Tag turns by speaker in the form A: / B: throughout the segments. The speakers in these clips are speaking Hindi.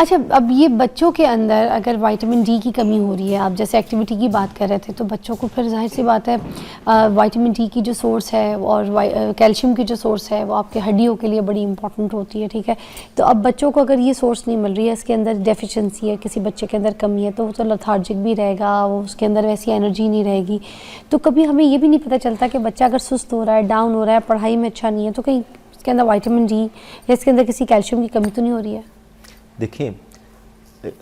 A: अच्छा, अब ये बच्चों के अंदर अगर विटामिन डी की कमी हो रही है, आप जैसे एक्टिविटी की बात कर रहे थे, तो बच्चों को फिर जाहिर सी बात है विटामिन डी की जो सोर्स है और कैल्शियम की जो सोर्स है वो आपके हड्डियों के लिए बड़ी इंपॉर्टेंट होती है, ठीक है। तो अब बच्चों को अगर ये सोर्स नहीं मिल रही है, इसके अंदर डेफिशिएंसी है, किसी बच्चे के अंदर कमी है, तो वो तो लथार्जिक भी रहेगा, वो उसके अंदर वैसी एनर्जी नहीं रहेगी। तो कभी हमें ये भी नहीं पता चलता कि बच्चा अगर सुस्त हो रहा है, डाउन हो रहा है, पढ़ाई में अच्छा नहीं है, तो कहीं इसके अंदर विटामिन डी या इसके अंदर किसी कैल्शियम की कमी तो नहीं हो रही है?
B: देखिए,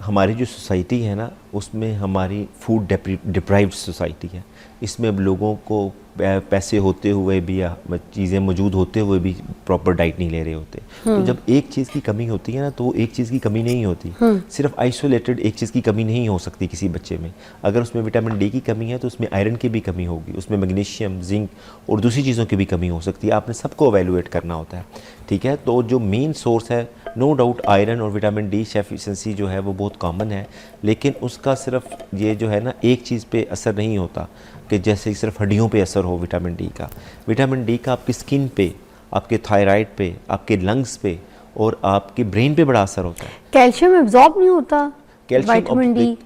B: हमारी जो सोसाइटी है ना, उसमें हमारी फूड डिप्राइव्ड सोसाइटी है। इसमें अब लोगों को पैसे होते हुए भी या चीज़ें मौजूद होते हुए भी प्रॉपर डाइट नहीं ले रहे होते। तो जब एक चीज़ की कमी होती है ना, तो वो एक चीज़ की कमी नहीं होती। सिर्फ आइसोलेटेड एक चीज़ की कमी नहीं हो सकती किसी बच्चे में। अगर उसमें विटामिन डी की कमी है तो उसमें आयरन की भी कमी होगी, उसमें मैग्नीशियम, जिंक और दूसरी चीज़ों की भी कमी हो सकती है। आपने सबको एवेलुएट करना होता है, ठीक है। तो जो मेन सोर्स है, नो डाउट आयरन और विटामिन डी डेफिशिएंसी जो है वो बहुत कॉमन है, लेकिन उसका सिर्फ ये जो है ना एक चीज़ पे असर नहीं होता कि जैसे सिर्फ हड्डियों पे असर हो विटामिन डी का। विटामिन डी का आपकी स्किन पे, आपके थायराइड पे, आपके लंग्स पे और आपके ब्रेन पे बड़ा असर होता है।
A: कैल्शियम एब्जॉर्ब नहीं होता?
B: विटामिन डी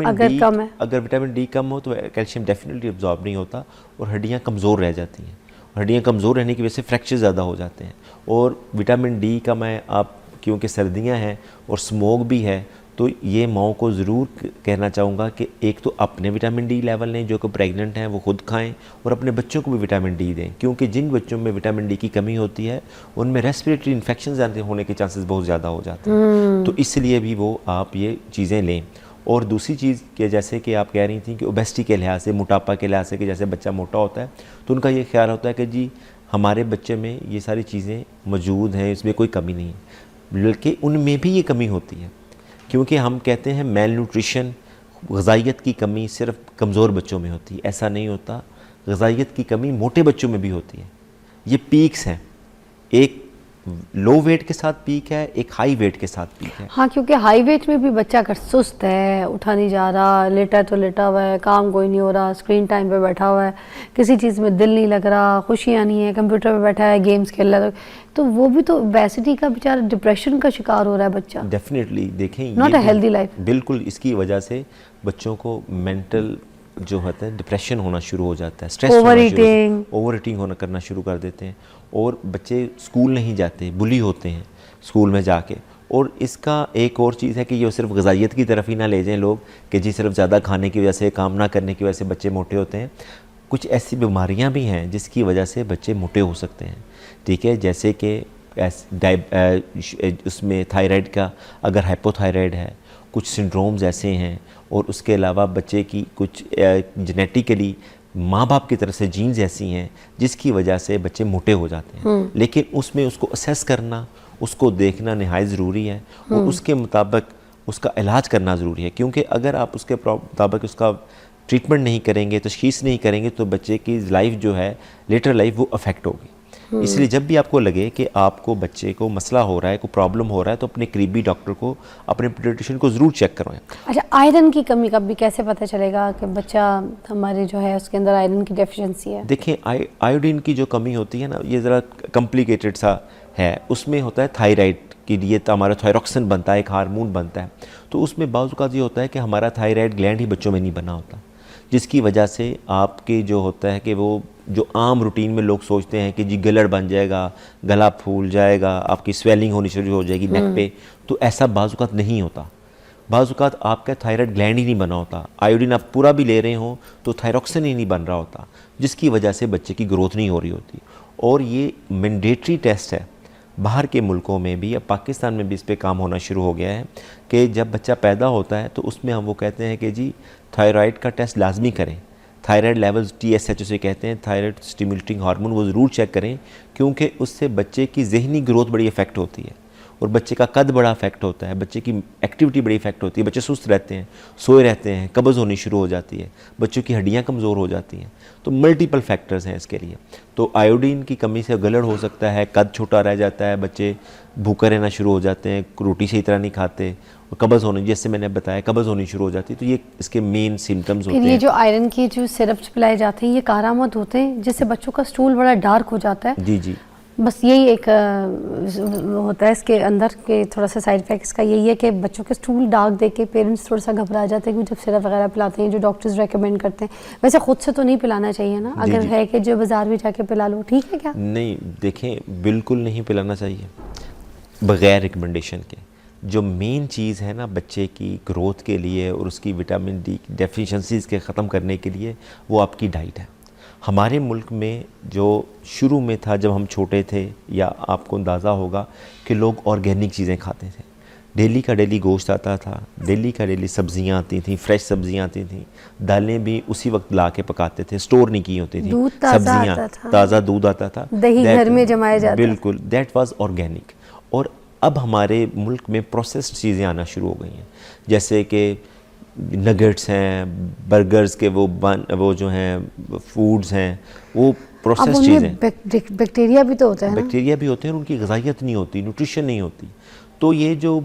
A: अगर कम है,
B: अगर विटामिन डी कम हो तो कैल्शियम डेफिनेटली एब्जॉर्ब नहीं होता और हड्डियाँ कमज़ोर रह जाती हैं। हड्डियाँ कमज़ोर रहने की वजह से फ्रैक्चर ज़्यादा हो जाते हैं। और विटामिन डी का मैं आप क्योंकि सर्दियां हैं और स्मोक भी है, तो ये माओ को ज़रूर कहना चाहूँगा कि एक तो अपने विटामिन डी लेवल लें, जो कि प्रेग्नेंट हैं वो खुद खाएं, और अपने बच्चों को भी विटामिन डी दें, क्योंकि जिन बच्चों में विटामिन डी की कमी होती है उनमें रेस्पिरेटरी इन्फेक्शन होने के चांसेस बहुत ज़्यादा हो जाते हैं। तो इसलिए भी वो आप ये चीज़ें लें। और दूसरी चीज़ कि जैसे कि आप कह रही थी कि ओबेसिटी के लिहाज से, मोटापा के लिहाज से, कि जैसे बच्चा मोटा होता है तो उनका ये ख्याल होता है कि जी हमारे बच्चे में ये सारी चीज़ें मौजूद हैं, इसमें कोई कमी नहीं है, बल्कि उनमें भी ये कमी होती है। क्योंकि हम कहते हैं मेल न्यूट्रिशन, ग़िज़ाइयत की कमी सिर्फ कमज़ोर बच्चों में होती है, ऐसा नहीं होता। ग़िज़ाइयत की कमी मोटे बच्चों में भी होती है। ये पीक्स हैं, एक लो वेट के साथ पीक है, एक हाई वेट के साथ पीक है।
A: हाँ, क्योंकि हाई वेट में भी बच्चा अगर सुस्त है, उठा नहीं जा रहा, लेटा तो लेटा हुआ है, काम कोई नहीं हो रहा, स्क्रीन टाइम पे बैठा हुआ है, किसी चीज़ में दिल नहीं लग रहा, खुशियाँ नहीं है, कंप्यूटर पे बैठा है, गेम्स खेल रहा है, तो वो भी तो ओबेसिटी का बेचारा डिप्रेशन का शिकार हो रहा है बच्चा।
B: डेफिनेटली देखें,
A: नॉट अ हेल्दी लाइफ।
B: बिल्कुल, इसकी वजह से बच्चों को मेंटल जो होता है डिप्रेशन होना शुरू हो जाता है, स्ट्रेस ओवर ईटिंग होना करना शुरू कर देते हैं, और बच्चे स्कूल नहीं जाते, बुली होते हैं स्कूल में जाके। और इसका एक और चीज़ है कि ये सिर्फ ग़िज़ाइयत की तरफ ही ना ले जाएं लोग कि जी सिर्फ ज़्यादा खाने की वजह से, काम ना करने की वजह से बच्चे मोटे होते हैं। कुछ ऐसी बीमारियां भी हैं जिसकी वजह से बच्चे मोटे हो सकते हैं, ठीक है। जैसे कि उसमें थायराइड का, अगर हाइपोथायराइड है, कुछ सिंड्रोम्स ऐसे हैं, और उसके अलावा बच्चे की कुछ जेनेटिकली माँ बाप की तरफ से जीन्स ऐसी हैं जिसकी वजह से बच्चे मोटे हो जाते हैं। लेकिन उसमें उसको असेस करना, उसको देखना नहायत ज़रूरी है, और उसके मुताबिक उसका इलाज करना ज़रूरी है। क्योंकि अगर आप उसके मुताबिक उसका ट्रीटमेंट नहीं करेंगे, तशख़ीस नहीं करेंगे, तो बच्चे की लाइफ जो है, लेटर लाइफ, वो अफेक्ट होगी। इसलिए जब भी आपको लगे कि आपको बच्चे को मसला हो रहा है, कोई प्रॉब्लम हो रहा है, तो अपने करीबी डॉक्टर को, अपने पीडियाट्रिशियन को ज़रूर चेक करवाएं।
A: अच्छा, आयरन की कमी का भी कैसे पता चलेगा कि बच्चा हमारे जो है उसके अंदर आयरन की डेफिशिएंसी है?
B: देखिए, आयोडीन की जो कमी होती है ना, ये ज़रा कॉम्प्लिकेटेड सा है। उसमें होता है थायराइड के लिए तो हमारा थायरॉक्सिन बनता है, एक हार्मोन बनता है। तो उसमें बाज़ औक़ात ये होता है कि हमारा थायराइड ग्लैंड ही बच्चों में नहीं बना होता, जिसकी वजह से आपके जो होता है कि वो जो आम रूटीन में लोग सोचते हैं कि जी गलड़ बन जाएगा, गला फूल जाएगा, आपकी स्वेलिंग होनी शुरू हो जाएगी नेक पे, तो ऐसा बाज़ औक़ात नहीं होता। बाज़ औक़ात आपका थायराइड ग्लैंड ही नहीं बना होता, आयोडीन आप पूरा भी ले रहे हो तो थायरॉक्सिन ही नहीं बन रहा होता, जिसकी वजह से बच्चे की ग्रोथ नहीं हो रही होती। और ये मैंडेटरी टेस्ट है, बाहर के मुल्कों में भी, अब पाकिस्तान में भी इस पर काम होना शुरू हो गया है कि जब बच्चा पैदा होता है तो उसमें हम वो कहते हैं कि जी थायराइड का टेस्ट लाजमी करें। थायराइड लेवल्स TSH उसे कहते हैं, थायराइड स्टिमुलेटिंग हार्मोन, वो ज़रूर चेक करें, क्योंकि उससे बच्चे की जहनी ग्रोथ बड़ी इफेक्ट होती है, और बच्चे का कद बड़ा इफेक्ट होता है, बच्चे की एक्टिविटी बड़ी इफेक्ट होती है, बच्चे सुस्त रहते हैं, सोए रहते हैं, कब्ज़ होनी शुरू हो जाती है, बच्चों की हड्डियाँ कमज़ोर हो जाती हैं। तो मल्टीपल फैक्टर्स हैं इसके लिए। तो आयोडीन की कमी से गलड़ हो सकता है, कद छोटा रह जाता है, बच्चे भूखे रहना शुरू हो जाते हैं, रोटी सही तरह नहीं खाते, और कब्ज़ होने, जैसे मैंने बताया, कब्ज़ होनी शुरू हो जाती है। तो ये इसके मेन सिम्टम्स होते हैं।
A: ये जो आयरन की जो सिरप्स पिलाए जाते हैं, ये कारामद होते हैं, जिससे बच्चों का स्टूल बड़ा डार्क हो जाता है?
B: जी जी,
A: बस यही एक होता है इसके अंदर के थोड़ा सा साइड इफेक्ट इसका यही है कि बच्चों के स्टूल डार्क देख के पेरेंट्स थोड़ा सा घबरा जाते हैं कि जब सिरप वगैरह पिलाते हैं जो डॉक्टर्स रेकमेंड करते हैं। वैसे खुद से तो नहीं पिलाना चाहिए ना,
B: जी,
A: अगर
B: जी।
A: है कि जो बाजार में जाके पिला लो, ठीक है क्या?
B: नहीं, देखें, बिल्कुल नहीं पिलाना चाहिए बग़ैर रिकमेंडेशन के। जो मेन चीज़ है ना बच्चे की ग्रोथ के लिए और उसकी विटामिन डी डेफिशिएंसीज़ के ख़त्म करने के लिए, वो आपकी डाइट है। हमारे मुल्क में जो शुरू में था जब हम छोटे थे, या आपको अंदाज़ा होगा कि लोग ऑर्गेनिक चीज़ें खाते थे, डेली का डेली गोश्त आता था, डेली का डेली सब्ज़ियाँ आती थी, फ्रेश सब्ज़ियाँ आती थी, दालें भी उसी वक्त ला के पकाते थे, स्टोर नहीं की होती थी,
A: दूध ताज़ा
B: सब्जियाँ
A: आता था,
B: ताज़ा दूध आता था,
A: दही घर में जमाया जाता,
B: बिल्कुल दैट वाज ऑर्गेनिक। और अब हमारे मुल्क में प्रोसेस्ड चीज़ें आना शुरू हो गई हैं, जैसे कि नगेट्स हैं, बर्गर्स के वो जो हैं फूड्स हैं, वो प्रोसेस्ड चीज़ें,
A: बैक्टीरिया भी तो होता है ना?
B: बैक्टीरिया भी होते हैं और उनकी ग़िज़ाइयत नहीं होती, न्यूट्रिशन नहीं होती। तो ये जो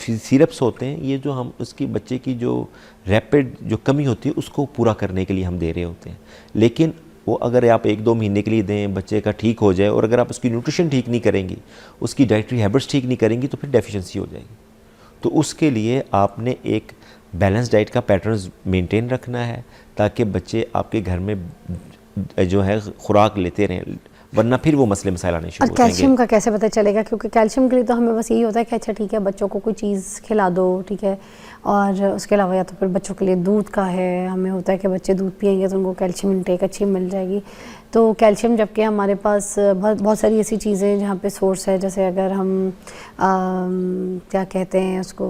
B: सिरप्स होते हैं, ये जो हम उसकी बच्चे की जो रैपिड जो कमी होती है उसको पूरा करने के लिए हम दे रहे होते हैं। लेकिन वो अगर आप 1-2 महीने के लिए दें, बच्चे का ठीक हो जाए, और अगर आप उसकी न्यूट्रिशन ठीक नहीं करेंगी, उसकी डाइटरी हैबिट्स ठीक नहीं करेंगी, तो फिर डेफिशिएंसी हो जाएगी। तो उसके लिए आपने एक बैलेंस डाइट का पैटर्न मेंटेन रखना है, ताकि बच्चे आपके घर में जो है खुराक लेते रहें, वरना फिर वो मसले मसाइल आने शुरू
A: और
B: हो जाएंगे।
A: कैल्शियम का कैसे पता चलेगा? क्योंकि कैल्शियम के लिए तो हमें बस यही होता है कि अच्छा ठीक है बच्चों को कोई चीज़ खिला दो, ठीक है, और उसके अलावा या तो फिर बच्चों के लिए दूध का है, हमें होता है कि बच्चे दूध पिएंगे तो उनको कैल्शियम इंटेक अच्छी मिल जाएगी। तो कैल्शियम जबकि हमारे पास बहुत सारी ऐसी चीज़ें हैं जहाँ पे सोर्स है, जैसे अगर हम क्या कहते हैं उसको,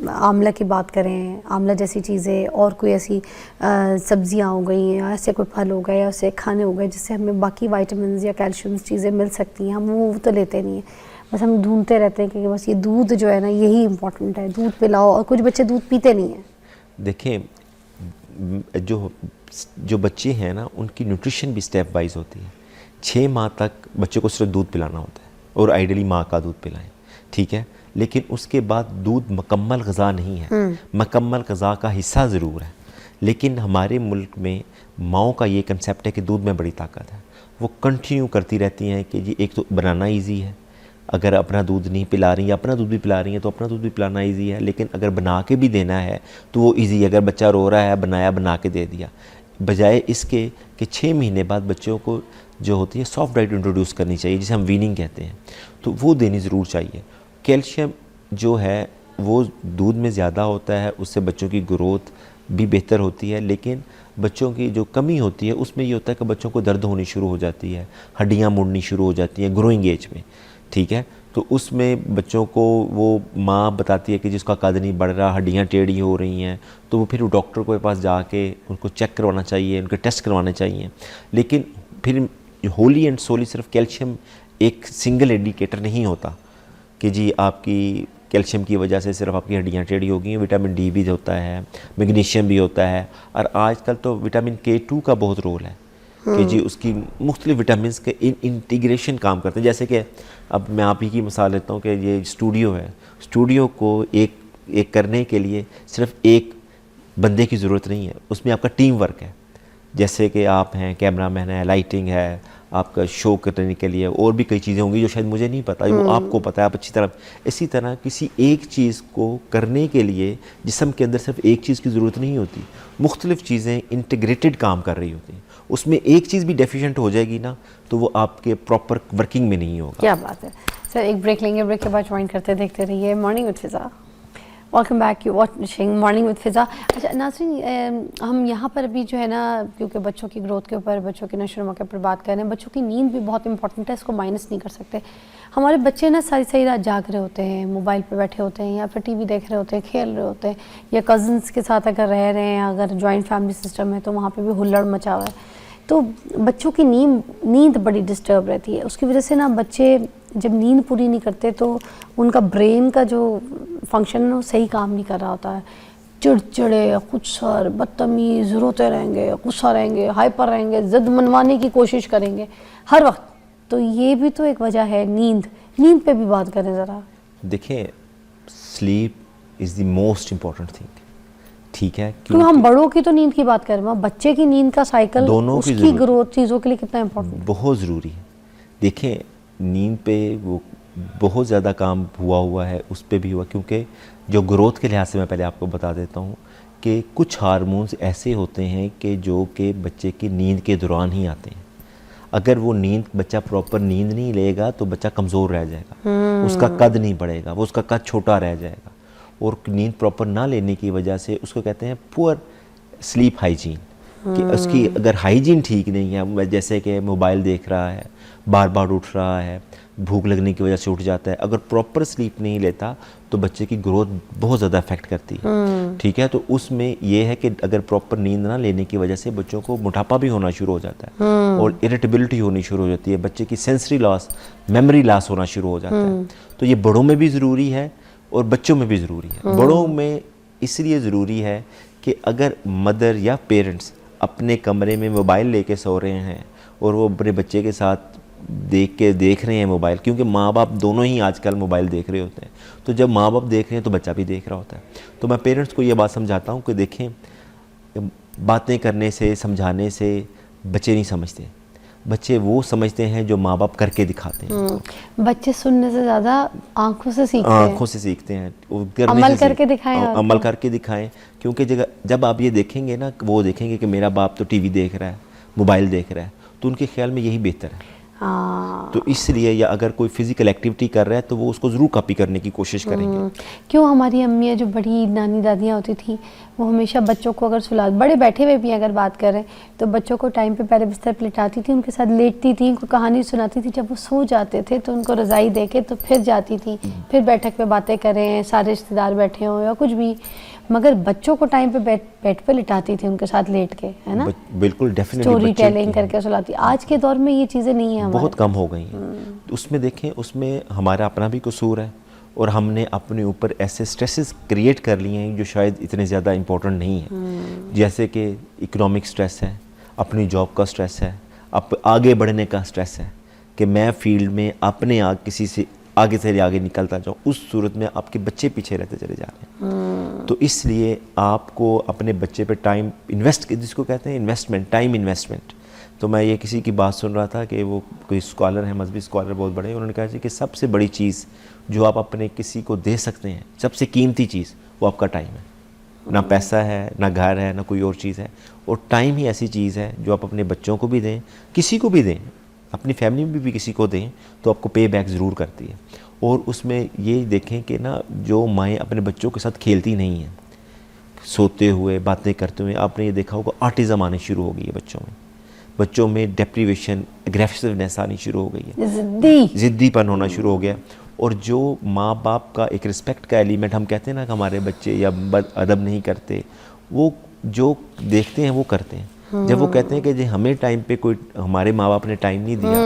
A: आंवला की बात करें, आंवला जैसी चीज़ें, और कोई ऐसी सब्जियां हो गई या ऐसे कोई फल हो गए या ऐसे खाने हो गए जिससे हमें बाकी वाइटामिन या कैल्शियम चीज़ें मिल सकती हैं, हम वो तो लेते नहीं हैं। बस हम ढूंढते रहते हैं कि बस ये दूध जो है ना यही इम्पोर्टेंट है, दूध पिलाओ, और कुछ बच्चे दूध पीते नहीं हैं।
B: देखें, जो बच्चे हैं ना उनकी न्यूट्रिशन भी स्टेप वाइज होती है। 6 माह तक बच्चे को सिर्फ दूध पिलाना होता है, और आइडियली माँ का दूध पिलाएं, ठीक है। लेकिन उसके बाद दूध मुकम्मल ग़िज़ा नहीं है, मुकम्मल ग़िज़ा का हिस्सा ज़रूर है। लेकिन हमारे मुल्क में माओं का ये कंसेप्ट है कि दूध में बड़ी ताकत है, वो कंटिन्यू करती रहती हैं कि जी एक तो बनाना ईजी है, अगर अपना दूध नहीं पिला रही हैं, अपना दूध भी पिला रही हैं तो अपना दूध भी पिलाना ईजी है, लेकिन अगर बना के भी देना है तो वो ईजी है। अगर बच्चा रो रहा है, बनाया, बना के दे दिया, बजाय इसके कि 6 महीने बाद बच्चों को जो होती है सॉफ्ट डाइट इंट्रोड्यूस करनी चाहिए, जिसे हम वीनिंग कहते हैं, तो वो देनी ज़रूर चाहिए। कैल्शियम जो है वो दूध में ज़्यादा होता है, उससे बच्चों की ग्रोथ भी बेहतर होती है। लेकिन बच्चों की जो कमी होती है उसमें ये होता है कि बच्चों को दर्द होनी शुरू हो जाती है, हड्डियाँ मुड़नी शुरू हो जाती हैं ग्रोइंग एज में, ठीक है। तो उसमें बच्चों को वो माँ बताती है कि जिसका कद नहीं बढ़ रहा, हड्डियाँ टेढ़ी हो रही हैं, तो वो फिर डॉक्टर के पास जाके उनको चेक करवाना चाहिए, उनके टेस्ट करवाने चाहिए। लेकिन फिर होली एंड सोली सिर्फ कैल्शियम एक सिंगल इंडिकेटर नहीं होता कि जी आपकी कैल्शियम की वजह से सिर्फ आपकी हड्डियाँ टेढ़ी हो गई। विटामिन डी भी होता है, मैग्नीशियम भी होता है, और आजकल तो विटामिन K2 का बहुत रोल है कि जी उसकी मुख्तलिफ विटामिन के इंटीग्रेशन काम करते हैं। जैसे कि अब मैं आप ही की मिसाल लेता हूँ कि ये स्टूडियो है, स्टूडियो को एक करने के लिए सिर्फ एक बंदे की ज़रूरत नहीं है, उसमें आपका टीम वर्क है। जैसे कि आप हैं, कैमरामैन है, लाइटिंग है, आपका शो करने के लिए और भी कई चीज़ें होंगी जो शायद मुझे नहीं पता, वो आपको पता है, आप अच्छी तरह। इसी तरह किसी एक चीज़ को करने के लिए जिस्म के अंदर सिर्फ एक चीज़ की ज़रूरत नहीं होती, मुख्तलिफ़ चीज़ें इंटीग्रेटेड काम कर रही होती हैं। उसमें एक चीज़ भी डेफिशिएंट हो जाएगी ना तो वो आपके प्रॉपर वर्किंग में नहीं होगा।
A: क्या बात है सर, एक ब्रेक लेंगे, ब्रेक के बाद ज्वाइन करते देखते रहिए morning with Fiza. Welcome back, you watching morning with Fiza. अच्छा नाज़रीन, हम यहाँ पर अभी जो है ना, क्योंकि बच्चों की ग्रोथ के ऊपर, बच्चों के नशो नुमा के ऊपर बात कर रहे हैं। बच्चों की नींद भी बहुत इंपॉर्टेंट है, इसको माइनस नहीं कर सकते। हमारे बच्चे ना सारी रात जाग रहे होते हैं, मोबाइल पे बैठे होते हैं, या फिर टीवी देख रहे होते हैं, खेल रहे होते हैं, या कज़न्स के साथ अगर रह रहे हैं, अगर जॉइंट फैमिली सिस्टम है तो वहाँ पर भी हुल्लड़ मचा हुआ है। तो बच्चों की नींद बड़ी डिस्टर्ब रहती है। उसकी वजह से ना बच्चे जब नींद पूरी नहीं करते तो उनका ब्रेन का जो फंक्शन है वो सही काम नहीं कर रहा होता है। चिड़चिड़े, गुस्सा, बदतमीज़, रोते रहेंगे, गुस्सा रहेंगे, हाइपर रहेंगे, ज़िद मनवाने की कोशिश करेंगे हर वक्त। तो ये भी तो एक वजह है। नींद पे भी बात करें ज़रा।
B: देखिए, sleep is the most important thing, ठीक है।
A: क्योंकि हम बड़ों की तो नींद की बात कर रहे हैं, बच्चे की नींद का साइकिल,
B: दोनों
A: उसकी ग्रोथ, चीज़ों के लिए कितना इम्पोर्टेंट,
B: बहुत ज़रूरी है। देखें, नींद पे वो बहुत ज़्यादा काम हुआ है, उस पे भी हुआ, क्योंकि जो ग्रोथ के लिहाज से मैं पहले आपको बता देता हूँ कि कुछ हार्मोन्स ऐसे होते हैं कि जो कि बच्चे की नींद के दौरान ही आते हैं। अगर वो नींद, बच्चा प्रॉपर नींद नहीं लेगा तो बच्चा कमज़ोर रह जाएगा, उसका कद नहीं बढ़ेगा, वो उसका कद छोटा रह जाएगा। और नींद प्रॉपर ना लेने की वजह से उसको कहते हैं पुअर स्लीप हाइजीन, कि उसकी अगर हाइजीन ठीक नहीं है, जैसे कि मोबाइल देख रहा है, बार बार उठ रहा है, भूख लगने की वजह से उठ जाता है, अगर प्रॉपर स्लीप नहीं लेता तो बच्चे की ग्रोथ बहुत ज़्यादा अफेक्ट करती है। ठीक है, तो उसमें ये है कि अगर प्रॉपर नींद ना लेने की वजह से बच्चों को मोटापा भी होना शुरू हो जाता है और इरिटेबिलिटी होनी शुरू हो जाती है, बच्चे की सेंसरी लॉस, मेमोरी लॉस होना शुरू हो जाता है। तो ये बड़ों में भी ज़रूरी है और बच्चों में भी ज़रूरी है। बड़ों में इसलिए ज़रूरी है कि अगर मदर या पेरेंट्स अपने कमरे में मोबाइल लेके सो रहे हैं और वो अपने बच्चे के साथ देख रहे हैं मोबाइल, क्योंकि माँ बाप दोनों ही आजकल मोबाइल देख रहे होते हैं, तो जब माँ बाप देख रहे हैं तो बच्चा भी देख रहा होता है। तो मैं पेरेंट्स को ये बात समझाता हूँ कि देखें, बातें करने से, समझाने से बच्चे नहीं समझते, बच्चे वो समझते हैं जो माँ बाप करके दिखाते हैं।
A: बच्चे सुनने से ज़्यादा आंखों से सीखते हैं।
B: आंखों से सीखते हैं,
A: अमल करके दिखाएं।
B: अमल करके दिखाएं, क्योंकि जब आप ये देखेंगे ना, वो देखेंगे कि मेरा बाप तो टीवी देख रहा है, मोबाइल देख रहा है, तो उनके ख्याल में यही बेहतर है। तो इसलिए, या अगर कोई फिजिकल एक्टिविटी कर रहा है तो वो उसको ज़रूर कॉपी करने की कोशिश करेंगे।
A: क्यों हमारी अम्मियाँ जो बड़ी नानी दादियाँ होती थी, वो हमेशा बच्चों को अगर सुला, बड़े बैठे हुए भी अगर बात करें तो बच्चों को टाइम पे पहले बिस्तर पर लिटाती थी, उनके साथ लेटती थी, उनको कहानी सुनाती थी। जब वो सो जाते थे तो उनको रज़ाई दे के तो फिर जाती थी, फिर बैठक पे बातें करें, सारे रिश्तेदार बैठे हों या कुछ भी, मगर बच्चों को टाइम पे बेड पे लिटाती थी उनके साथ लेट के, है ना।
B: बिल्कुल, डेफिनेटली
A: स्टोरी टेलिंग करके सुलाती। आज के दौर में ये चीज़ें नहीं है,
B: बहुत कम हो गई हैं। उसमें देखें, उसमें हमारा अपना भी कसूर है और हमने अपने ऊपर ऐसे स्ट्रेसेस क्रिएट कर लिए हैं जो शायद इतने ज़्यादा इम्पोर्टेंट नहीं है। जैसे कि इकोनॉमिक स्ट्रेस है, अपनी जॉब का स्ट्रेस है, आगे बढ़ने का स्ट्रेस है कि मैं फील्ड में अपने किसी से आगे से आगे निकलता जाऊँ, उस सूरत में आपके बच्चे पीछे रहते चले जा रहे हैं। तो इसलिए आपको अपने बच्चे पे टाइम इन्वेस्ट, जिसको कहते हैं इन्वेस्टमेंट, टाइम इन्वेस्टमेंट। तो मैं ये किसी की बात सुन रहा था कि वो कोई स्कॉलर है, मजहबी स्कॉलर बहुत बड़े, उन्होंने कहा कि सबसे बड़ी चीज़ जो आप अपने किसी को दे सकते हैं, सबसे कीमती चीज़, वो आपका टाइम है। ना पैसा है, ना घर है, ना कोई और चीज़ है, और टाइम ही ऐसी चीज़ है जो आप अपने बच्चों को भी दें, किसी को भी दें, अपनी फैमिली में भी किसी को दें, तो आपको पे बैक ज़रूर करती है। और उसमें ये देखें कि ना, जो माएँ अपने बच्चों के साथ खेलती नहीं हैं, सोते हुए, बातें करते हुए, आपने ये देखा होगा ऑटिज़म आने शुरू हो गई है बच्चों में डेप्रीवेशन, एग्रेसिवनेस आनी शुरू हो गई है, ज़िद्दीपन होना शुरू हो गया। और जो माँ बाप का एक रिस्पेक्ट का एलिमेंट, हम कहते हैं ना कि हमारे बच्चे या अदब नहीं करते, वो जो देखते हैं वो करते हैं। जब वो कहते हैं कि जी हमें टाइम पे कोई, हमारे माँ बाप ने टाइम नहीं दिया,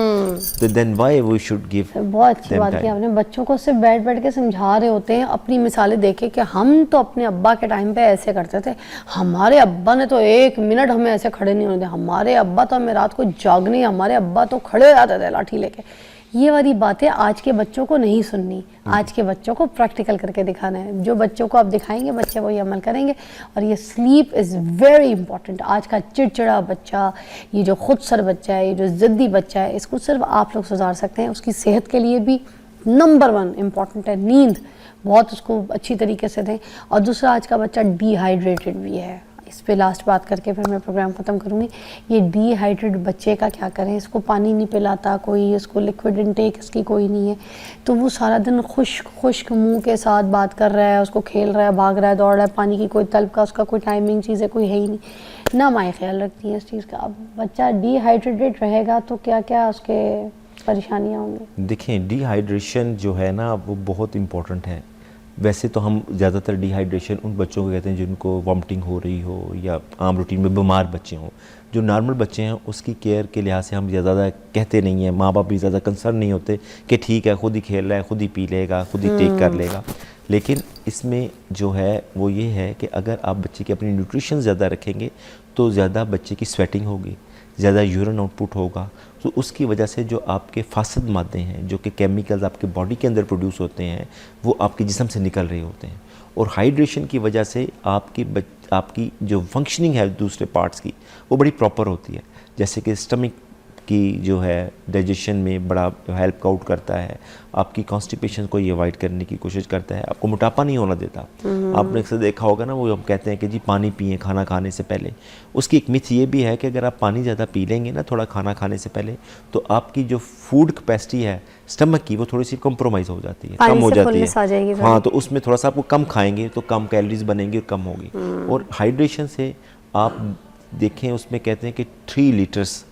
B: तो then why we should give.
A: बहुत अच्छी बात की आपने। बच्चों को सिर्फ बैठ के समझा रहे होते हैं, अपनी मिसालें देखे कि हम तो अपने अब्बा के टाइम पे ऐसे करते थे, हमारे अब्बा ने तो 1 मिनट हमें ऐसे खड़े नहीं होने दिया, हमारे अब्बा तो हमें रात को जागने, हमारे अब्बा तो खड़े हो जाते थे लाठी लेके। ये वाली बातें आज के बच्चों को नहीं सुननी, आज के बच्चों को प्रैक्टिकल करके दिखाना है। जो बच्चों को आप दिखाएंगे, बच्चे वही अमल करेंगे। और ये स्लीप इज़ वेरी इंपॉर्टेंट। आज का चिड़चिड़ा बच्चा, ये जो खुदसर बच्चा है, ये जो ज़िद्दी बच्चा है, इसको सिर्फ आप लोग सुधार सकते हैं। उसकी सेहत के लिए भी नंबर 1 इम्पॉर्टेंट है नींद, बहुत उसको अच्छी तरीके से दें। और दूसरा, आज का बच्चा डिहाइड्रेटेड भी है। इस पे लास्ट बात करके फिर मैं प्रोग्राम ख़त्म करूँगी। ये डिहाइड्रेट बच्चे का क्या करें? इसको पानी नहीं पिलाता कोई, इसको लिक्विड इनटेक इसकी कोई नहीं है, तो वो सारा दिन खुश्क मुंह के साथ बात कर रहा है, उसको खेल रहा है, भाग रहा है, दौड़ रहा है, पानी की कोई तलब का उसका कोई टाइमिंग चीज़ है कोई है ही नहीं ना। माएँ ख्याल रखती हैं इस चीज़ का। अब बच्चा डिहाइड्रेटेड रहेगा तो क्या क्या उसके परेशानियाँ होंगी?
B: देखें, डिहाइड्रेशन जो है ना, वो बहुत इम्पोर्टेंट है। वैसे तो हम ज़्यादातर डिहाइड्रेशन उन बच्चों को कहते हैं जिनको वॉमिटिंग हो रही हो या आम रूटीन में बीमार बच्चे हों। जो नॉर्मल बच्चे हैं उसकी केयर के लिहाज से हम ज़्यादा कहते नहीं हैं, माँ बाप भी ज़्यादा कंसर्न नहीं होते कि ठीक है, खुद ही खेल रहा है, खुद ही पी लेगा, खुद ही टेक कर लेगा। लेकिन इसमें जो है वो ये है कि अगर आप बच्चे की अपनी न्यूट्रिशन ज़्यादा रखेंगे तो ज़्यादा बच्चे की स्वेटिंग होगी, ज़्यादा यूरिन आउटपुट होगा, तो उसकी वजह से जो आपके फासद मादे हैं, जो कि केमिकल्स आपके बॉडी के अंदर प्रोड्यूस होते हैं, वो आपके जिस्म से निकल रहे होते हैं। और हाइड्रेशन की वजह से आपकी जो फंक्शनिंग है दूसरे पार्ट्स की, वो बड़ी प्रॉपर होती है। जैसे कि स्टमक आपकी जो है डाइजेशन में बड़ा हेल्प आउट करता है, आपकी कॉन्स्टिपेशन को ये अवॉइड करने की कोशिश करता है, आपको मोटापा नहीं होना देता। आपने अक्सर देखा होगा ना, वो हम कहते हैं कि जी पानी पिए खाना खाने से पहले। उसकी एक मिथ ये भी है कि अगर आप पानी ज़्यादा पी लेंगे ना थोड़ा खाना खाने से पहले, तो आपकी जो फूड कैपेसिटी है स्टमक की वो थोड़ी सी कंप्रोमाइज़ हो जाती है, कम हो जाती है। हाँ, तो उसमें थोड़ा सा आपको कम खाएंगे तो कम कैलोरीज बनेंगी और कम होगी। और हाइड्रेशन से आप देखें, उसमें कहते हैं कि 3 लीटर्स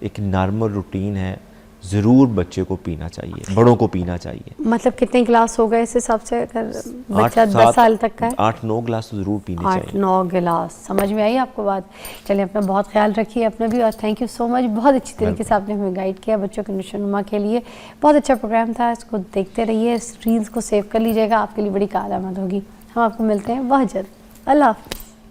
B: एक नॉर्मल रूटीन है, ज़रूर बच्चे को पीना चाहिए, बड़ों को पीना चाहिए।
A: मतलब कितने गिलास हो गए इस हिसाब से, अगर बच्चा 10 साल तक का है?
B: 8-9 गिलास तो ज़रूर पीने चाहिए।
A: 8-9 गिलास, समझ में आई आपको बात? चलिए, अपना बहुत ख्याल रखिए, अपना भी, और थैंक यू सो मच, बहुत अच्छी तरीके से आपने हमें गाइड किया बच्चों के नशोनुमा के लिए। बहुत अच्छा प्रोग्राम था, इसको देखते रहिए, रील्स को सेव कर लीजिएगा, आपके लिए बड़ी कारआमद होगी। हम आपको मिलते हैं बहुत जल्द। अल्लाह हाफ़िज़।